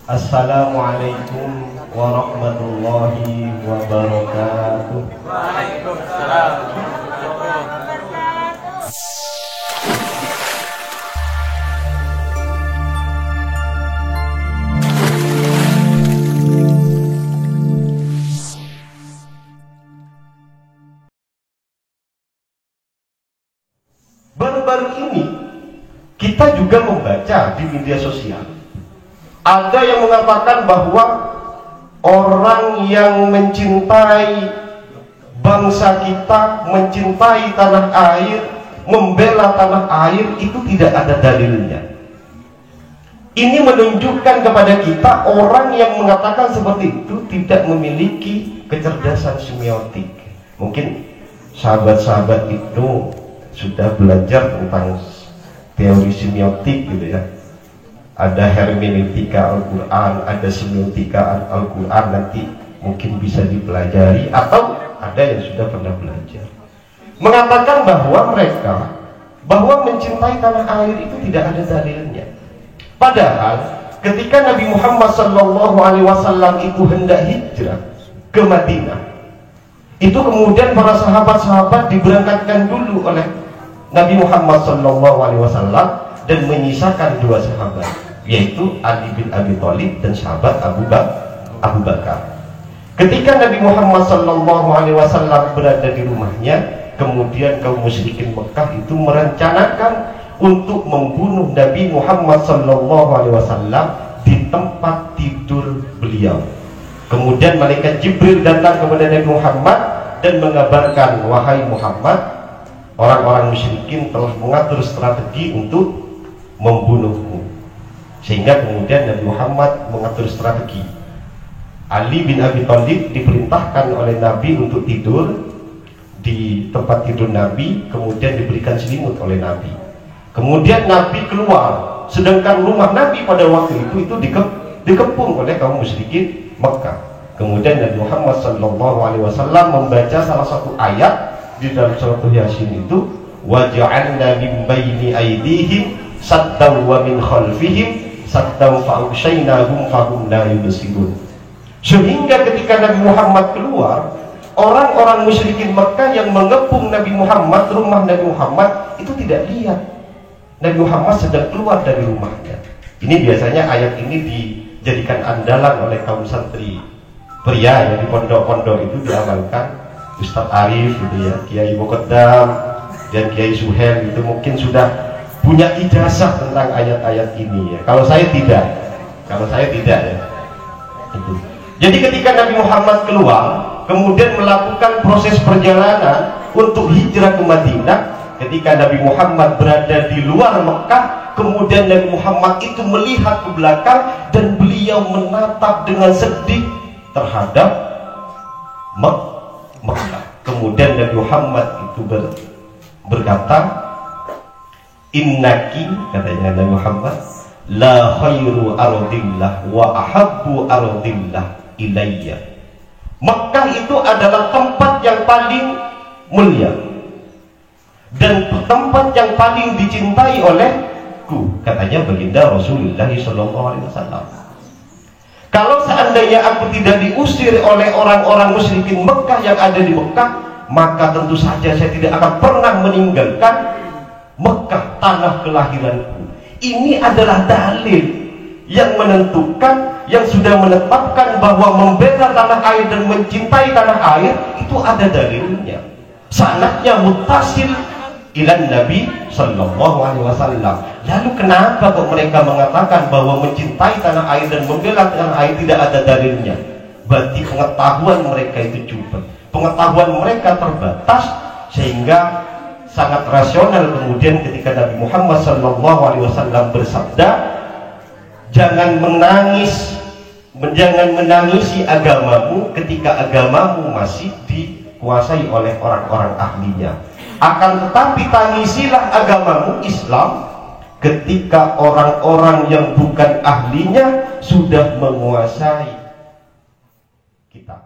Assalamualaikum warahmatullahi wabarakatuh. Waalaikumsalam. Baru-baru ini kita juga membaca di media sosial, ada yang mengatakan bahwa orang yang mencintai bangsa kita, mencintai tanah air, membela tanah air, itu tidak ada dalilnya. Ini menunjukkan kepada kita orang yang mengatakan seperti itu tidak memiliki kecerdasan semiotik. Mungkin sahabat-sahabat itu sudah belajar tentang teori semiotik gitu ya. Ada hermeneutika Al-Quran, ada semiotika Al-Quran, nanti mungkin bisa dipelajari, atau ada yang sudah pernah belajar, mengatakan bahwa bahwa mencintai tanah air itu tidak ada dalilnya. Padahal ketika Nabi Muhammad SAW itu hendak hijrah ke Madinah, itu kemudian para sahabat-sahabat diberangkatkan dulu oleh Nabi Muhammad SAW dan menyisakan dua sahabat, yaitu Ali bin Abi Thalib dan sahabat Abu Bakar. Ketika Nabi Muhammad SAW berada di rumahnya, kemudian kaum musyrikin Mekah itu merencanakan untuk membunuh Nabi Muhammad SAW di tempat tidur beliau. Kemudian malaikat Jibril datang kepada Nabi Muhammad dan mengabarkan, wahai Muhammad, orang-orang musyrikin telah mengatur strategi untuk membunuhmu. Sehingga kemudian Nabi Muhammad mengatur strategi. Ali bin Abi Thalib diperintahkan oleh Nabi untuk tidur di tempat tidur Nabi, kemudian diberikan selimut oleh Nabi. Kemudian Nabi keluar, sedangkan rumah Nabi pada waktu itu dikepung oleh kaum musyrikin Mekah. Kemudian Nabi Muhammad SAW membaca salah satu ayat di dalam surat Yasin itu, waja'alna min baini aydihim saddaw wa min khalfihim saddaw fa'ugshaynahum fahum la yubsirun. Sehingga ketika Nabi Muhammad keluar, orang-orang musyrikin Mekah yang mengepung Nabi Muhammad, rumah Nabi Muhammad, itu tidak lihat Nabi Muhammad sedang keluar dari rumahnya. Ini biasanya ayat ini dijadikan andalan oleh kaum santri pria yang di pondok-pondok itu diamalkan. Ustadz Arif gitu ya, Kiai Muqaddam dan Kiai Suhel itu mungkin sudah punya ijazah tentang ayat-ayat ini ya. Kalau saya tidak ya. Itu. Jadi ketika Nabi Muhammad keluar, kemudian melakukan proses perjalanan untuk hijrah ke Madinah, ketika Nabi Muhammad berada di luar Mekah, kemudian Nabi Muhammad itu melihat ke belakang dan beliau menatap dengan sedih terhadap Mekah. Kemudian Nabi Muhammad itu berkata, innaki, katanya Nabi Muhammad, la khairu ardillah wa ahabbu ardillah ilayya. Mekah itu adalah tempat yang paling mulia dan tempat yang paling dicintai olehku, katanya baginda Rasulullah SAW. Kalau seandainya aku tidak diusir oleh orang-orang musyrikin Mekah yang ada di Mekah, maka tentu saja saya tidak akan pernah meninggalkan Mekah, tanah kelahiranku. Ini adalah dalil yang menentukan, yang sudah menetapkan bahwa membela tanah air dan mencintai tanah air itu ada dalilnya. Sanadnya muttasil ilan Nabi Sallallahu Alaihi Wasallam. Lalu kenapa kok mereka mengatakan bahwa mencintai tanah air dan membela tanah air tidak ada dalilnya? Berarti pengetahuan mereka itu cuma pengetahuan mereka terbatas, sehingga sangat rasional kemudian ketika Nabi Muhammad SAW bersabda, jangan menangisi agamamu ketika agamamu masih dikuasai oleh orang-orang ahlinya. Akan tetapi tangisilah agamamu Islam ketika orang-orang yang bukan ahlinya sudah menguasai kita.